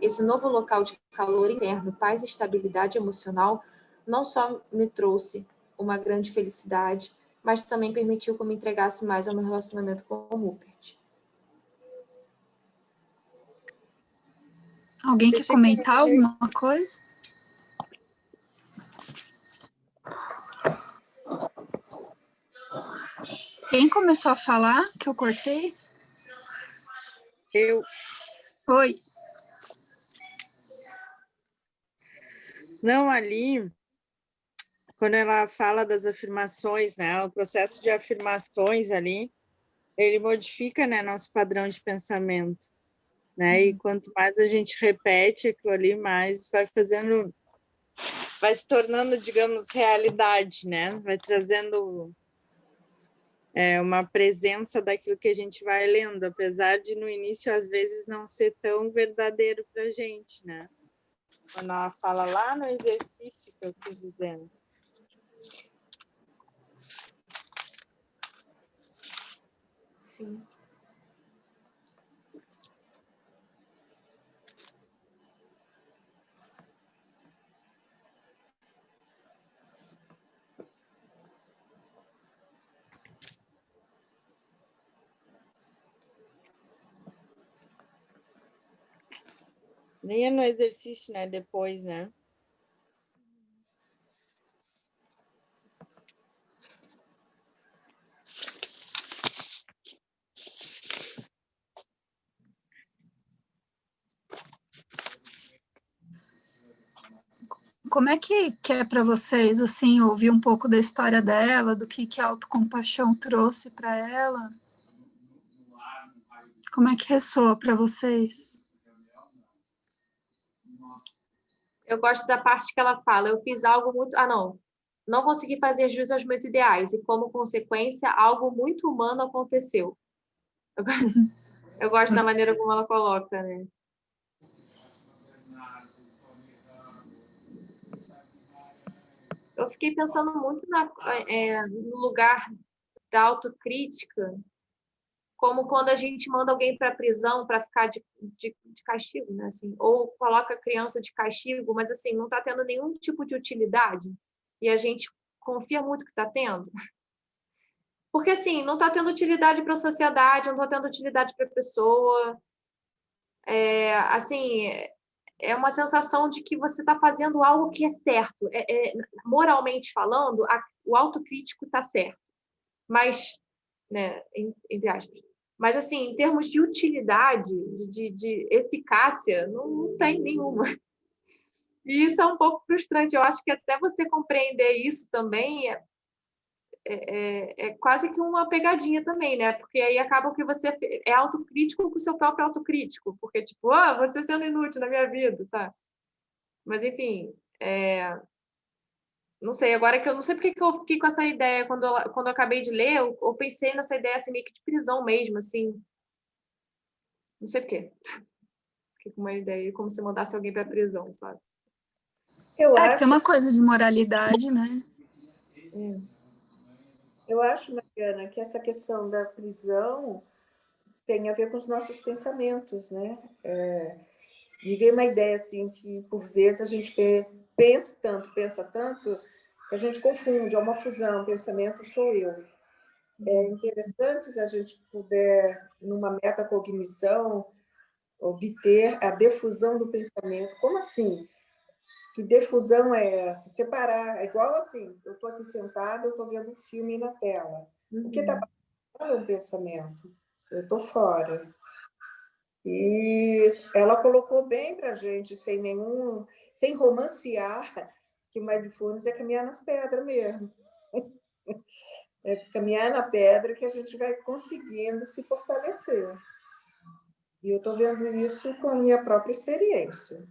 Esse novo local de calor interno, paz e estabilidade emocional não só me trouxe uma grande felicidade, mas também permitiu que eu me entregasse mais ao meu relacionamento com o Rupert. Alguém quer comentar alguma coisa? Quem começou a falar que eu cortei? Eu. Oi. Não, ali, quando ela fala das afirmações, né, o processo de afirmações ali, ele modifica, né, nosso padrão de pensamento, né, e quanto mais a gente repete aquilo ali, mais vai fazendo, vai se tornando, digamos, realidade, né, vai trazendo uma presença daquilo que a gente vai lendo, apesar de no início, às vezes, não ser tão verdadeiro para a gente, né. Quando ela fala lá no exercício que eu quis dizer. Sim. Nem é no exercício, né? Depois, né? Como é que é para vocês, assim, ouvir um pouco da história dela, do que a autocompaixão trouxe para ela? Como é que ressoa para vocês? Eu gosto da parte que ela fala, eu fiz algo muito... não consegui fazer jus aos meus ideais, e como consequência, algo muito humano aconteceu. Eu gosto da maneira como ela coloca, né? Eu fiquei pensando muito no lugar da autocrítica, como quando a gente manda alguém para a prisão para ficar de castigo, né? Assim, ou coloca a criança de castigo, mas assim, não está tendo nenhum tipo de utilidade, e a gente confia muito que está tendo. Porque assim, não está tendo utilidade para a sociedade, não está tendo utilidade para a pessoa. Assim, é uma sensação de que você está fazendo algo que é certo. Moralmente falando, o autocrítico está certo. Mas, né, entre aspas. Mas, assim, em termos de utilidade, de eficácia, não tem nenhuma. E isso é um pouco frustrante. Eu acho que até você compreender isso também é quase que uma pegadinha também, né? Porque aí acaba que você é autocrítico com o seu próprio autocrítico. Porque, tipo, você sendo inútil na minha vida, sabe? Mas, enfim, não sei, agora que eu não sei porque que eu fiquei com essa ideia quando eu acabei de ler, eu pensei nessa ideia assim, meio que de prisão mesmo, assim. Não sei por quê. Fiquei com uma ideia como se mandasse alguém para a prisão, sabe? Porque é uma coisa de moralidade, né? Eu acho, Mariana, que essa questão da prisão tem a ver com os nossos pensamentos, né? Me veio uma ideia assim que, por vezes, a gente pensa tanto, que a gente confunde, é uma fusão, pensamento sou eu. É interessante se a gente puder, numa metacognição, obter a defusão do pensamento. Como assim? Que defusão é essa? Separar, é igual assim, eu estou aqui sentada, eu estou vendo um filme na tela. O que está passando é um pensamento, eu estou fora. E ela colocou bem para a gente, sem romancear, que o mindfulness é caminhar nas pedras mesmo. É caminhar na pedra que a gente vai conseguindo se fortalecer. E eu estou vendo isso com a minha própria experiência.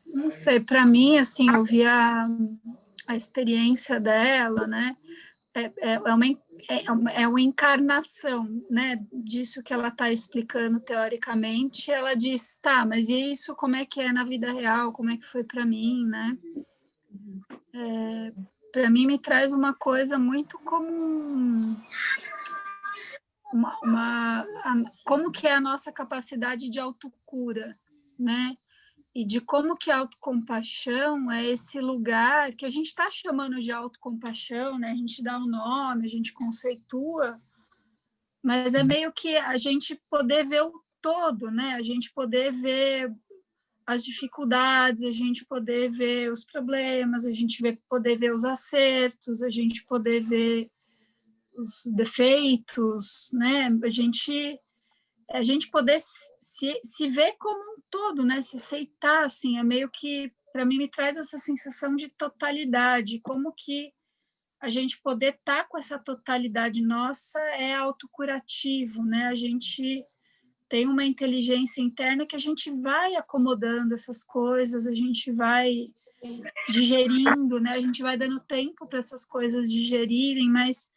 Não sei, para mim, assim, ouvir a experiência dela, né? É uma encarnação, né, disso que ela está explicando teoricamente. Ela diz, tá, mas e isso como é que é na vida real? Como é que foi para mim, né? Para mim me traz uma coisa muito como como que é a nossa capacidade de autocura, né? E de como que a autocompaixão é esse lugar que a gente está chamando de autocompaixão, né? A gente dá um nome, a gente conceitua, mas é meio que a gente poder ver o todo, né? A gente poder ver as dificuldades, a gente poder ver os problemas, a gente poder ver os acertos, a gente poder ver os defeitos, né? A gente poder se ver como um todo, né? Se aceitar, assim, é meio que, para mim, me traz essa sensação de totalidade, como que a gente poder estar com essa totalidade nossa é autocurativo, né? A gente tem uma inteligência interna que a gente vai acomodando essas coisas, a gente vai digerindo, né? A gente vai dando tempo para essas coisas digerirem, mas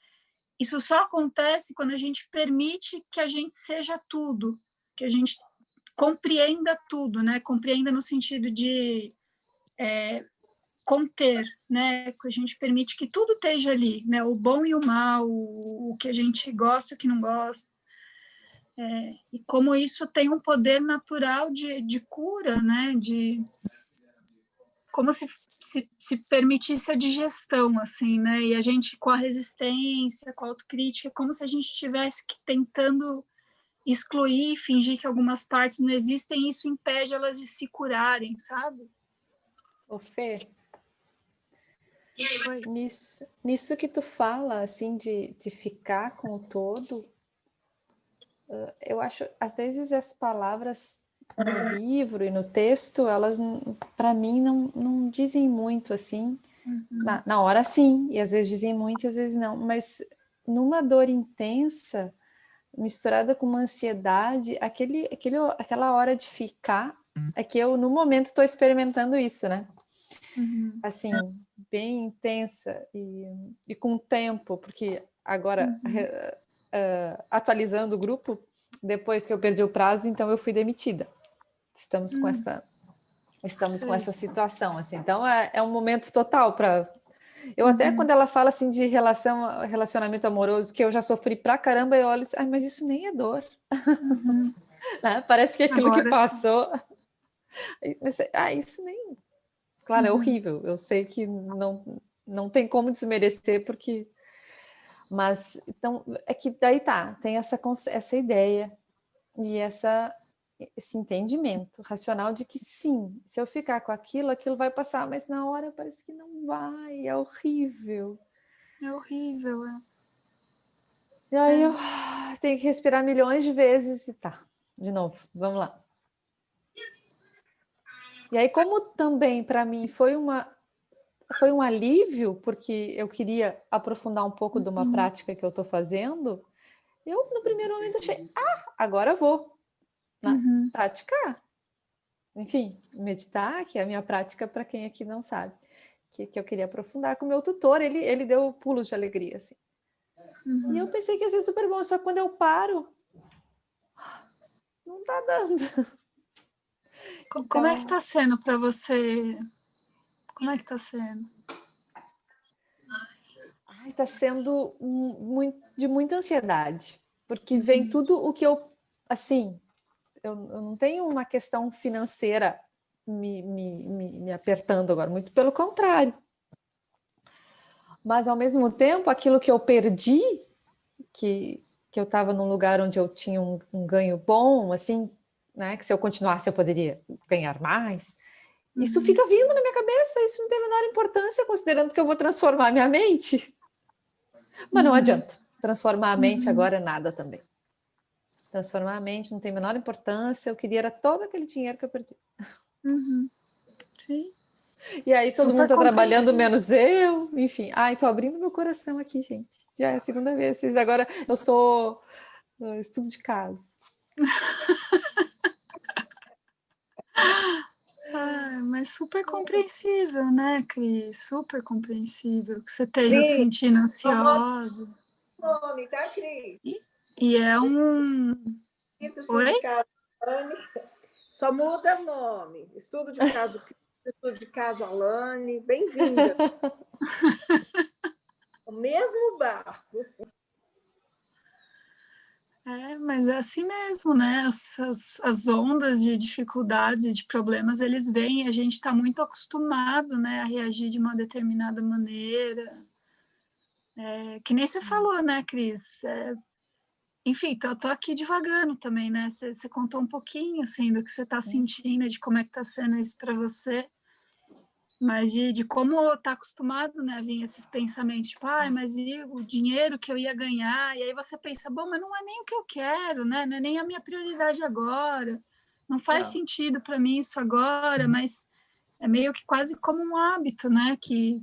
isso só acontece quando a gente permite que a gente seja tudo, que a gente compreenda tudo, né? Compreenda no sentido de conter, né? Que a gente permite que tudo esteja ali, né? O bom e o mal, o que a gente gosta e o que não gosta. E como isso tem um poder natural de cura, né? Como se permitisse a digestão, assim, né? E a gente, com a resistência, com a autocrítica, como se a gente estivesse tentando excluir, fingir que algumas partes não existem, e isso impede elas de se curarem, sabe? Ô, Fê, Oi. nisso que tu fala, assim, de ficar com o todo, eu acho, às vezes, as palavras no livro e no texto, elas, para mim, não dizem muito, assim. Na hora, sim, e às vezes dizem muito e às vezes não, mas numa dor intensa, misturada com uma ansiedade, aquela hora de ficar, é que eu, no momento, estou experimentando isso, né? Assim, bem intensa e com tempo, porque agora, atualizando o grupo, depois que eu perdi o prazo, então eu fui demitida. Estamos com essa situação, assim. Então, é um momento total para... Eu até, quando ela fala, assim, de relacionamento amoroso, que eu já sofri pra caramba, eu olho assim, mas isso nem é dor. Né? Parece que aquilo Agora, que passou... Mas, isso nem... Claro, é horrível. Eu sei que não tem como desmerecer, porque... Mas, então, é que daí tem essa ideia e esse entendimento racional de que sim, se eu ficar com aquilo vai passar, mas na hora parece que não vai, é horrível. é horrível, E aí eu tenho que respirar milhões de vezes e de novo, vamos lá. E aí, como também para mim foi um alívio, porque eu queria aprofundar um pouco de uma prática que eu estou fazendo, eu no primeiro momento achei, agora eu vou praticar. Enfim, meditar, que é a minha prática, para quem aqui não sabe, que eu queria aprofundar com o meu tutor, ele deu pulos de alegria, assim. E eu pensei que ia ser super bom, só que quando eu paro, não tá dando. Como é que tá sendo para você? Como é que tá sendo? Tá sendo de muita ansiedade, porque vem tudo o que eu, assim, eu não tenho uma questão financeira me apertando agora, muito pelo contrário. Mas, ao mesmo tempo, aquilo que eu perdi, que eu estava num lugar onde eu tinha um ganho bom, assim, né, que se eu continuasse eu poderia ganhar mais, isso fica vindo na minha cabeça, isso não tem a menor importância, considerando que eu vou transformar minha mente. Mas não adianta, transformar a mente agora é nada também. Transformar a mente não tem a menor importância, eu queria era todo aquele dinheiro que eu perdi. Sim. E aí todo mundo está trabalhando, menos eu, enfim. Estou abrindo meu coração aqui, gente. Já é a segunda vez. Agora eu sou estudo de caso. Mas super compreensível, né, Cris? Super compreensível que você esteja se sentindo ansiosa. Nome, tá, Cris? E é um... Estudo de caso, só muda o nome. Estudo de caso, estudo de caso, Alane. Bem-vinda. O mesmo barco. mas é assim mesmo, né? As ondas de dificuldades e de problemas, eles vêm, e a gente está muito acostumado, né, a reagir de uma determinada maneira. Que nem você falou, né, Cris? Enfim, tô aqui divagando também, né? Você contou um pouquinho, assim, do que você está sentindo, de como é que está sendo isso para você. Mas de como tá acostumado, né, a vir esses pensamentos, tipo, mas e o dinheiro que eu ia ganhar? E aí você pensa, bom, mas não é nem o que eu quero, né? Não é nem a minha prioridade agora. Não faz sentido para mim isso agora, mas é meio que quase como um hábito, né? Que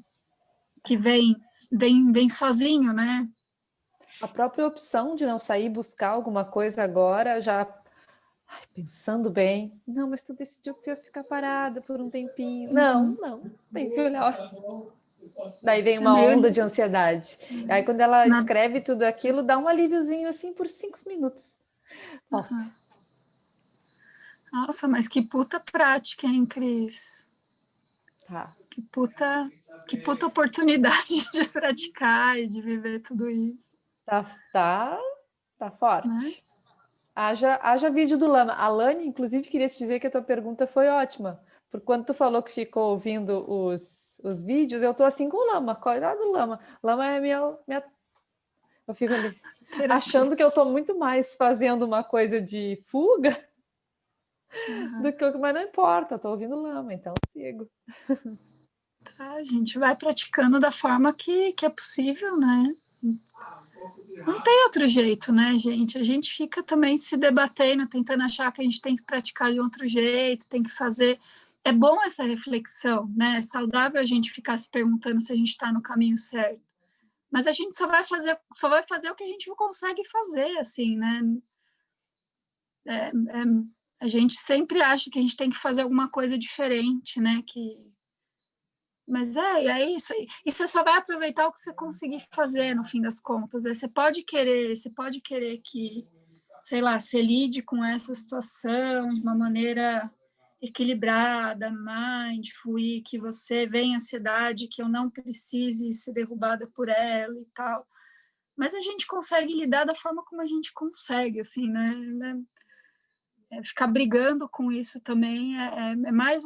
vem sozinho, né? A própria opção de não sair buscar alguma coisa agora já pensando bem, não, mas tu decidiu que tu ia ficar parada por um tempinho. Não, tem que olhar. Daí vem uma onda de ansiedade. Aí quando ela escreve tudo aquilo, dá um alíviozinho assim por 5 minutos. Volta. Nossa, mas que puta prática, hein, Cris? Tá. Que puta oportunidade de praticar e de viver tudo isso. Tá forte. Né? Haja vídeo do Lama. A Lani, inclusive, queria te dizer que a tua pergunta foi ótima. Porque quando tu falou que ficou ouvindo os vídeos, eu tô assim com o Lama. Qual é do Lama? Lama é minha... Eu fico ali achando que eu tô muito mais fazendo uma coisa de fuga do que... Mas não importa, eu tô ouvindo o Lama, então eu sigo. Tá, a gente vai praticando da forma que é possível, né? Não tem outro jeito, né, gente? A gente fica também se debatendo, tentando achar que a gente tem que praticar de outro jeito, tem que fazer. É bom essa reflexão, né? É saudável a gente ficar se perguntando se a gente está no caminho certo. Mas a gente só vai fazer o que a gente consegue fazer, assim, né? A gente sempre acha que a gente tem que fazer alguma coisa diferente, né? Mas é isso aí. E você só vai aproveitar o que você conseguir fazer, no fim das contas. Você pode querer que, sei lá, você lide com essa situação de uma maneira equilibrada, mindful, e que você venha a ansiedade, que eu não precise ser derrubada por ela e tal. Mas a gente consegue lidar da forma como a gente consegue, assim, né? Ficar brigando com isso também é mais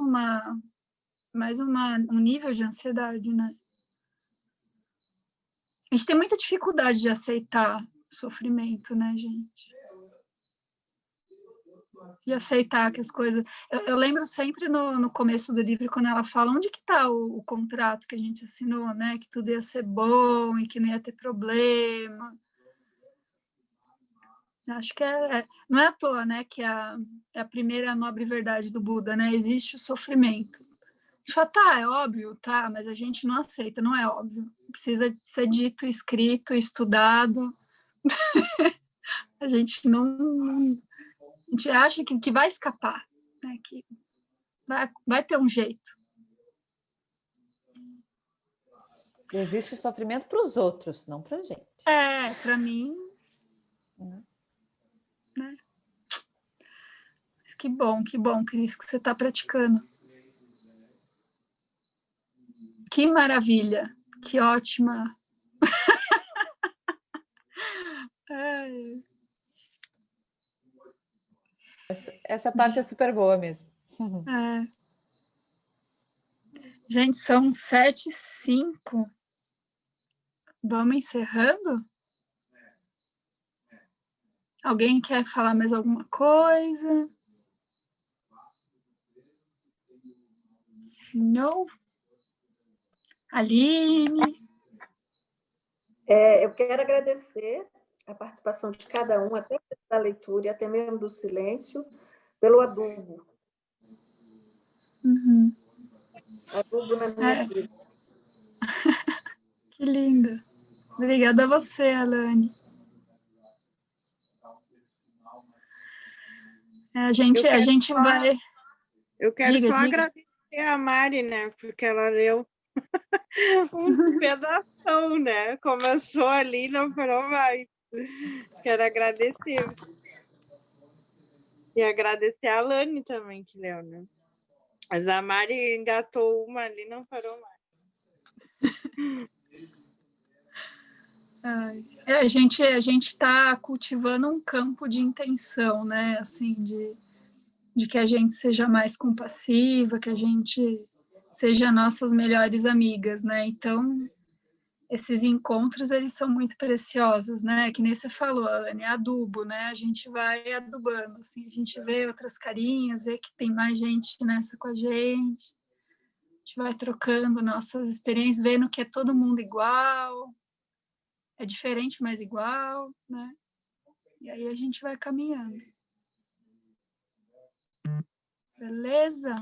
um nível de ansiedade, né? A gente tem muita dificuldade de aceitar o sofrimento, né, gente? De aceitar que as coisas... Eu lembro sempre no começo do livro, quando ela fala onde que está o contrato que a gente assinou, né? Que tudo ia ser bom e que não ia ter problema. Acho que não é à toa, né? Que é a primeira nobre verdade do Buda, né? Existe o sofrimento. A gente fala, tá, é óbvio, tá, mas a gente não aceita, não é óbvio. Precisa ser dito, escrito, estudado. A gente não... A gente acha que vai escapar, né? Que vai ter um jeito. Existe sofrimento para os outros, não para a gente. Para mim... Né? Mas que bom, Cris, que você está praticando. Que maravilha, que ótima. Essa parte é super boa mesmo. Gente, são 7h05. Vamos encerrando? Alguém quer falar mais alguma coisa? Não? Aline? Eu quero agradecer a participação de cada um, até da leitura e até mesmo do silêncio, pelo adubo. Adubo na minha vida. Que linda. Obrigada a você, Alane. A gente vai... Eu quero só agradecer a Mari, né? Porque ela leu um pedação, né? Começou ali, não parou mais. Quero agradecer. E agradecer a Alane também, que leu, né? Mas a Mari engatou uma ali, não parou mais. A gente está cultivando um campo de intenção, né? Assim, de que a gente seja mais compassiva, que a gente seja nossas melhores amigas, né? Então, esses encontros, eles são muito preciosos, né? Que nem você falou, Anne, adubo, né? A gente vai adubando, assim, a gente vê outras carinhas, vê que tem mais gente nessa com a gente vai trocando nossas experiências, vendo que é todo mundo igual, é diferente, mas igual, né? E aí a gente vai caminhando. Beleza?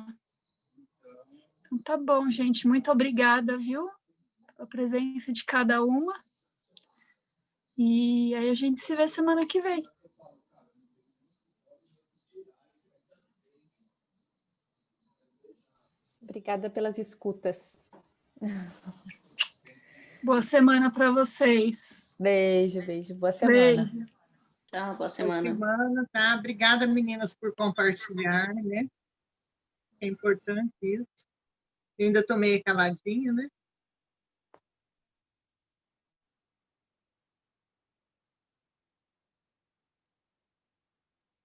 Então tá bom, gente. Muito obrigada, viu? Pela presença de cada uma. E aí a gente se vê semana que vem. Obrigada pelas escutas. Boa semana para vocês. Beijo, beijo. Boa semana. Beijo. Tchau, boa semana. Boa semana, tá? Obrigada, meninas, por compartilhar, né? É importante isso. Eu ainda tô meio caladinha, né?